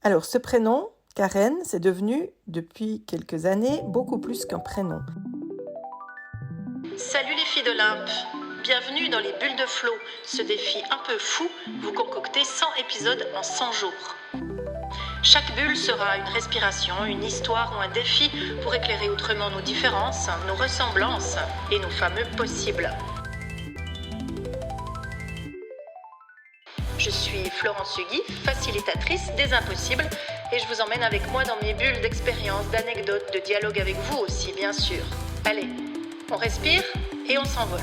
Alors, ce prénom, Karen, c'est devenu, depuis quelques années, beaucoup plus qu'un prénom. Salut les filles d'Olympe, bienvenue dans les bulles de flow, ce défi un peu fou, vous concoctez 100 épisodes en 100 jours. Chaque bulle sera une respiration, une histoire ou un défi pour éclairer autrement nos différences, nos ressemblances et nos fameux possibles. Je suis Florence Hugui, facilitatrice des impossibles, et je vous emmène avec moi dans mes bulles d'expériences, d'anecdotes, de dialogue avec vous aussi, bien sûr. Allez, on respire et on s'envole.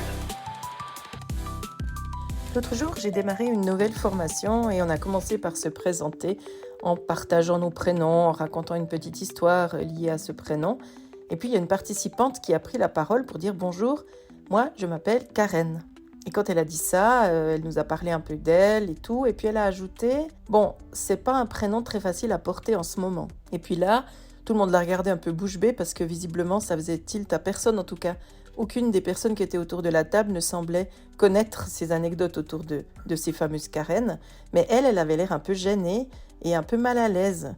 L'autre jour, j'ai démarré une nouvelle formation et on a commencé par se présenter en partageant nos prénoms, en racontant une petite histoire liée à ce prénom. Et puis, il y a une participante qui a pris la parole pour dire « Bonjour, moi, je m'appelle Karen ». Et quand elle a dit ça, elle nous a parlé un peu d'elle et tout. Et puis, elle a ajouté « Bon, c'est pas un prénom très facile à porter en ce moment ». Et puis là, tout le monde l'a regardé un peu bouche bée parce que visiblement, ça faisait tilt à personne en tout cas. Aucune des personnes qui étaient autour de la table ne semblait connaître ces anecdotes autour de ces fameuses Karen. Mais elle avait l'air un peu gênée et un peu mal à l'aise.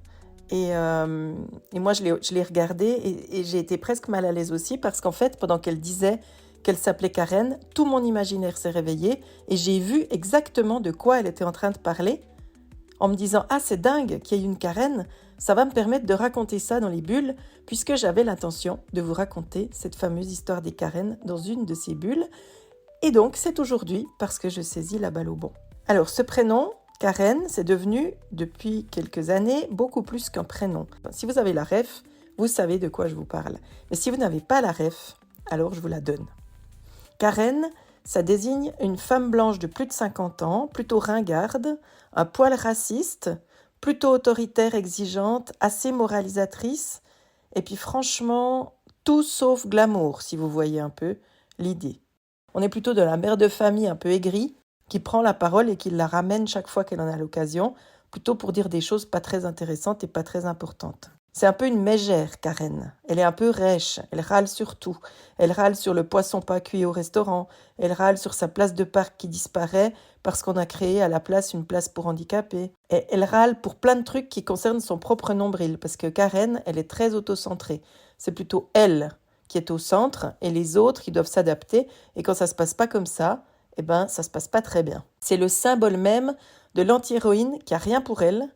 Et moi, je l'ai regardée et j'ai été presque mal à l'aise aussi parce qu'en fait, pendant qu'elle disait qu'elle s'appelait Karen, tout mon imaginaire s'est réveillé et j'ai vu exactement de quoi elle était en train de parler en me disant « Ah, c'est dingue qu'il y ait une Karen, ça va me permettre de raconter ça dans les bulles puisque j'avais l'intention de vous raconter cette fameuse histoire des Karen dans une de ces bulles. Et donc, c'est aujourd'hui parce que je saisis la balle au bon. Alors, ce prénom, Karen, c'est devenu, depuis quelques années, beaucoup plus qu'un prénom. Si vous avez la ref, vous savez de quoi je vous parle. Mais si vous n'avez pas la ref, alors je vous la donne. Karen, ça désigne une femme blanche de plus de 50 ans, plutôt ringarde, un poil raciste, plutôt autoritaire, exigeante, assez moralisatrice, et puis franchement, tout sauf glamour, si vous voyez un peu l'idée. On est plutôt de la mère de famille un peu aigrie, qui prend la parole et qui la ramène chaque fois qu'elle en a l'occasion, plutôt pour dire des choses pas très intéressantes et pas très importantes. C'est un peu une mégère, Karen. Elle est un peu rêche, elle râle sur tout. Elle râle sur le poisson pas cuit au restaurant, elle râle sur sa place de parc qui disparaît parce qu'on a créé à la place une place pour handicapés. Et elle râle pour plein de trucs qui concernent son propre nombril, parce que Karen, elle est très autocentrée. C'est plutôt elle qui est au centre et les autres qui doivent s'adapter. Et quand ça se passe pas comme ça, eh ben, ça se passe pas très bien. C'est le symbole même de l'anti-héroïne qui a rien pour elle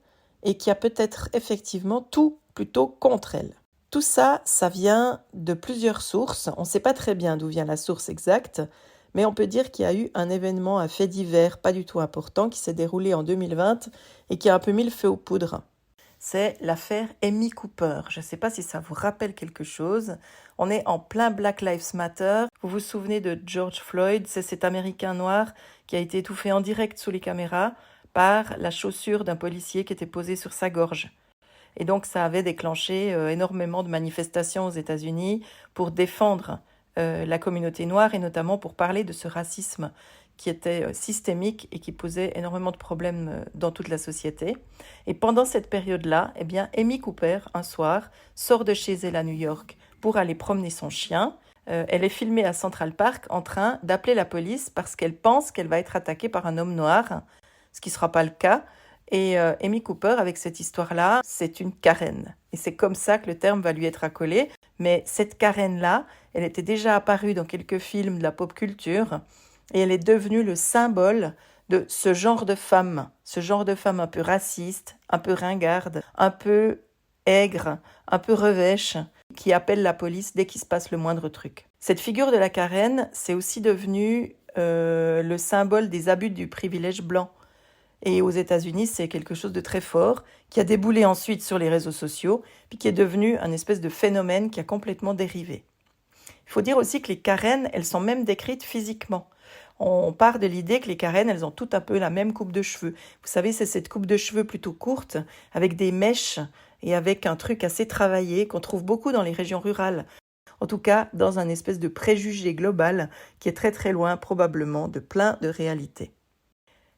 et qui a peut-être effectivement tout plutôt contre elle. Tout ça, ça vient de plusieurs sources. On ne sait pas très bien d'où vient la source exacte, mais on peut dire qu'il y a eu un événement, un fait divers pas du tout important qui s'est déroulé en 2020 et qui a un peu mis le feu aux poudres. C'est l'affaire Amy Cooper. Je ne sais pas si ça vous rappelle quelque chose. On est en plein Black Lives Matter. Vous vous souvenez de George Floyd, c'est cet Américain noir qui a été étouffé en direct sous les caméras par la chaussure d'un policier qui était posée sur sa gorge. Et donc ça avait déclenché énormément de manifestations aux États-Unis pour défendre la communauté noire et notamment pour parler de ce racisme qui était systémique et qui posait énormément de problèmes dans toute la société. Et pendant cette période-là, eh bien, Amy Cooper, un soir, sort de chez elle à New York pour aller promener son chien. Elle est filmée à Central Park en train d'appeler la police parce qu'elle pense qu'elle va être attaquée par un homme noir, ce qui ne sera pas le cas. Et Amy Cooper, avec cette histoire-là, c'est une Karen. Et c'est comme ça que le terme va lui être accolé. Mais cette Karen-là, elle était déjà apparue dans quelques films de la pop culture et elle est devenue le symbole de ce genre de femme un peu raciste, un peu ringarde, un peu aigre, un peu revêche, qui appelle la police dès qu'il se passe le moindre truc. Cette figure de la Karen, c'est aussi devenu le symbole des abus du privilège blanc. Et aux États-Unis, c'est quelque chose de très fort, qui a déboulé ensuite sur les réseaux sociaux, puis qui est devenu un espèce de phénomène qui a complètement dérivé. Il faut dire aussi que les Karen, elles sont même décrites physiquement. On part de l'idée que les Karen, elles ont toutes un peu la même coupe de cheveux. Vous savez, c'est cette coupe de cheveux plutôt courte, avec des mèches et avec un truc assez travaillé qu'on trouve beaucoup dans les régions rurales. En tout cas, dans un espèce de préjugé global qui est très très loin probablement de plein de réalités.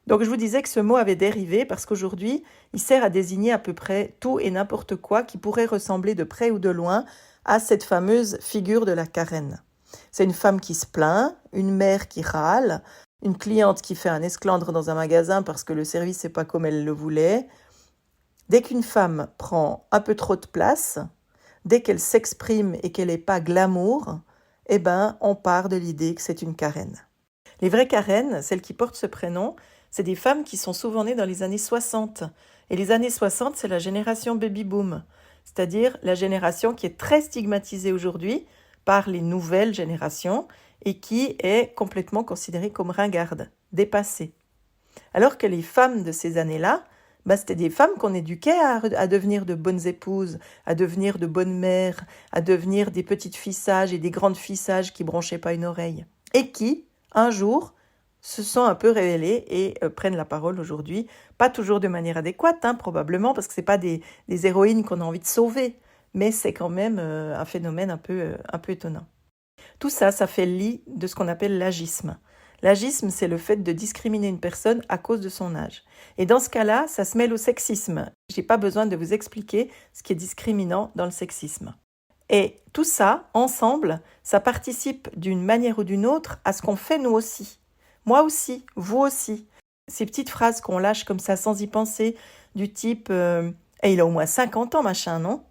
Donc je vous disais que ce mot avait dérivé parce qu'aujourd'hui, il sert à désigner à peu près tout et n'importe quoi qui pourrait ressembler de près ou de loin à cette fameuse figure de la Karen. C'est une femme qui se plaint, une mère qui râle, une cliente qui fait un esclandre dans un magasin parce que le service n'est pas comme elle le voulait, Dès qu'une femme prend un peu trop de place, dès qu'elle s'exprime et qu'elle n'est pas glamour, on part de l'idée que c'est une Karen. Les vraies Karen, celles qui portent ce prénom, c'est des femmes qui sont souvent nées dans les années 60. Et les années 60, c'est la génération baby-boom, c'est-à-dire la génération qui est très stigmatisée aujourd'hui par les nouvelles générations et qui est complètement considérée comme ringarde, dépassée. Alors que les femmes de ces années-là, c'était des femmes qu'on éduquait à devenir de bonnes épouses, à devenir de bonnes mères, à devenir des petites filles sages et des grandes filles sages qui bronchaient pas une oreille. Et qui, un jour, se sont un peu révélées et prennent la parole aujourd'hui. Pas toujours de manière adéquate, probablement, parce que ce n'est pas des héroïnes qu'on a envie de sauver, mais c'est quand même un phénomène un peu étonnant. Tout ça, ça fait le lit de ce qu'on appelle l'agisme. L'agisme, c'est le fait de discriminer une personne à cause de son âge. Et dans ce cas-là, ça se mêle au sexisme. Je n'ai pas besoin de vous expliquer ce qui est discriminant dans le sexisme. Et tout ça, ensemble, ça participe d'une manière ou d'une autre à ce qu'on fait nous aussi. Moi aussi, vous aussi. Ces petites phrases qu'on lâche comme ça sans y penser, du type il a au moins 50 ans, machin, non ?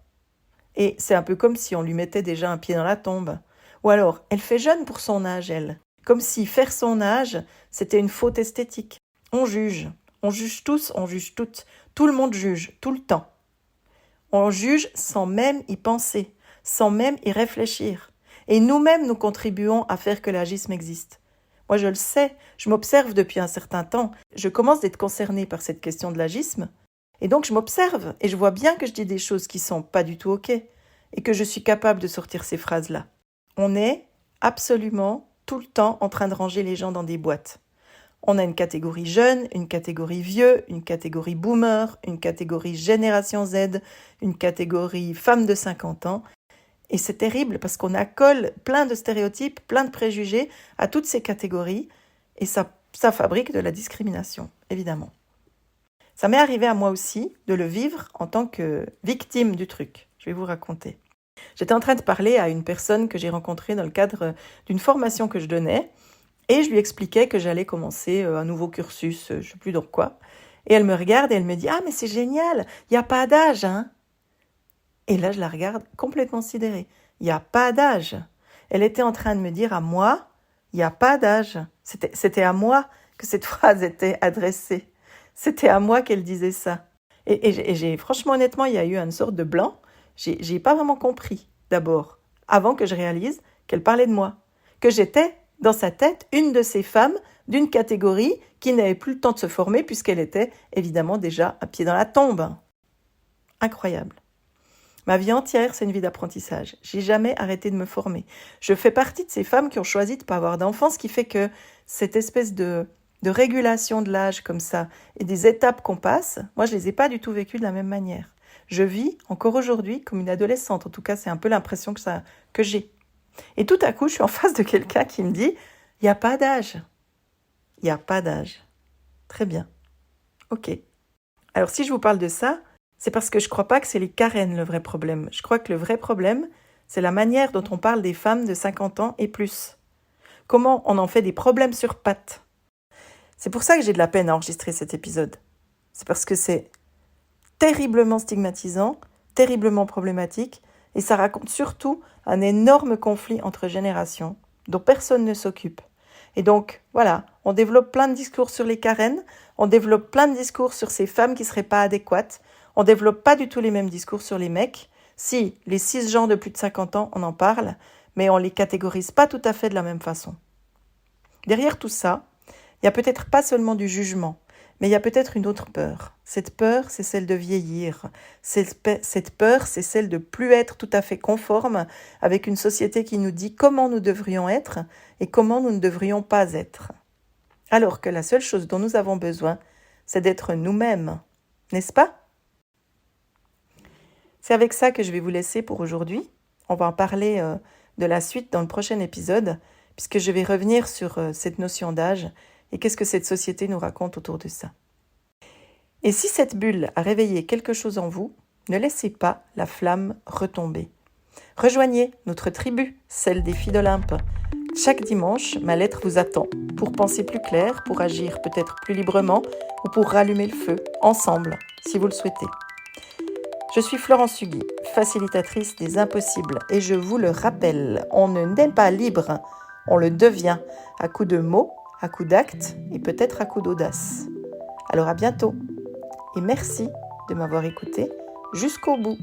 Et c'est un peu comme si on lui mettait déjà un pied dans la tombe. Ou alors, elle fait jeune pour son âge, elle. Comme si faire son âge, c'était une faute esthétique. On juge tous, on juge toutes. Tout le monde juge, tout le temps. On juge sans même y penser, sans même y réfléchir. Et nous-mêmes, nous contribuons à faire que l'agisme existe. Moi, je le sais, je m'observe depuis un certain temps. Je commence d'être concernée par cette question de l'agisme. Et donc, je m'observe et je vois bien que je dis des choses qui sont pas du tout OK et que je suis capable de sortir ces phrases-là. On est absolument tout le temps en train de ranger les gens dans des boîtes. On a une catégorie jeune, une catégorie vieux, une catégorie boomer, une catégorie génération Z, une catégorie femme de 50 ans. Et c'est terrible parce qu'on accole plein de stéréotypes, plein de préjugés à toutes ces catégories et ça fabrique de la discrimination, évidemment. Ça m'est arrivé à moi aussi de le vivre en tant que victime du truc. Je vais vous raconter. J'étais en train de parler à une personne que j'ai rencontrée dans le cadre d'une formation que je donnais et je lui expliquais que j'allais commencer un nouveau cursus, je ne sais plus dans quoi. Et elle me regarde et elle me dit « Ah, mais c'est génial, il n'y a pas d'âge, hein ?» Et là, je la regarde complètement sidérée. Il n'y a pas d'âge. Elle était en train de me dire à moi « Il n'y a pas d'âge ». C'était à moi que cette phrase était adressée. C'était à moi qu'elle disait ça. Et franchement, honnêtement, il y a eu une sorte de blanc. J'ai pas vraiment compris, d'abord, avant que je réalise qu'elle parlait de moi. Que j'étais, dans sa tête, une de ces femmes d'une catégorie qui n'avait plus le temps de se former puisqu'elle était, évidemment, déjà un pied dans la tombe. Incroyable. Ma vie entière, c'est une vie d'apprentissage. J'ai jamais arrêté de me former. Je fais partie de ces femmes qui ont choisi de ne pas avoir d'enfants, ce qui fait que cette espèce de régulation de l'âge comme ça et des étapes qu'on passe, moi, je les ai pas du tout vécues de la même manière. Je vis encore aujourd'hui comme une adolescente. En tout cas, c'est un peu l'impression que j'ai. Et tout à coup, je suis en face de quelqu'un qui me dit « Il n'y a pas d'âge. » Il n'y a pas d'âge. Très bien. Ok. Alors, si je vous parle de ça, c'est parce que je ne crois pas que c'est les Karen le vrai problème. Je crois que le vrai problème, c'est la manière dont on parle des femmes de 50 ans et plus. Comment on en fait des problèmes sur pattes. C'est pour ça que j'ai de la peine à enregistrer cet épisode. C'est parce que c'est terriblement stigmatisant, terriblement problématique, et ça raconte surtout un énorme conflit entre générations dont personne ne s'occupe. Et donc, voilà, on développe plein de discours sur les Karen, on développe plein de discours sur ces femmes qui ne seraient pas adéquates, on développe pas du tout les mêmes discours sur les mecs. Si, les cisgenres de plus de 50 ans, on en parle, mais on les catégorise pas tout à fait de la même façon. Derrière tout ça, il y a peut-être pas seulement du jugement, mais il y a peut-être une autre peur. Cette peur, c'est celle de vieillir. Cette peur, c'est celle de plus être tout à fait conforme avec une société qui nous dit comment nous devrions être et comment nous ne devrions pas être. Alors que la seule chose dont nous avons besoin, c'est d'être nous-mêmes, n'est-ce pas ? C'est avec ça que je vais vous laisser pour aujourd'hui. On va en parler de la suite dans le prochain épisode, puisque je vais revenir sur cette notion d'âge et qu'est-ce que cette société nous raconte autour de ça. Et si cette bulle a réveillé quelque chose en vous, ne laissez pas la flamme retomber. Rejoignez notre tribu, celle des filles d'Olympe. Chaque dimanche, ma lettre vous attend pour penser plus clair, pour agir peut-être plus librement ou pour rallumer le feu, ensemble, si vous le souhaitez. Je suis Florence Hugui, facilitatrice des impossibles et je vous le rappelle, on ne n'est pas libre, on le devient à coups de mots, à coups d'actes et peut-être à coups d'audace. Alors à bientôt et merci de m'avoir écouté jusqu'au bout.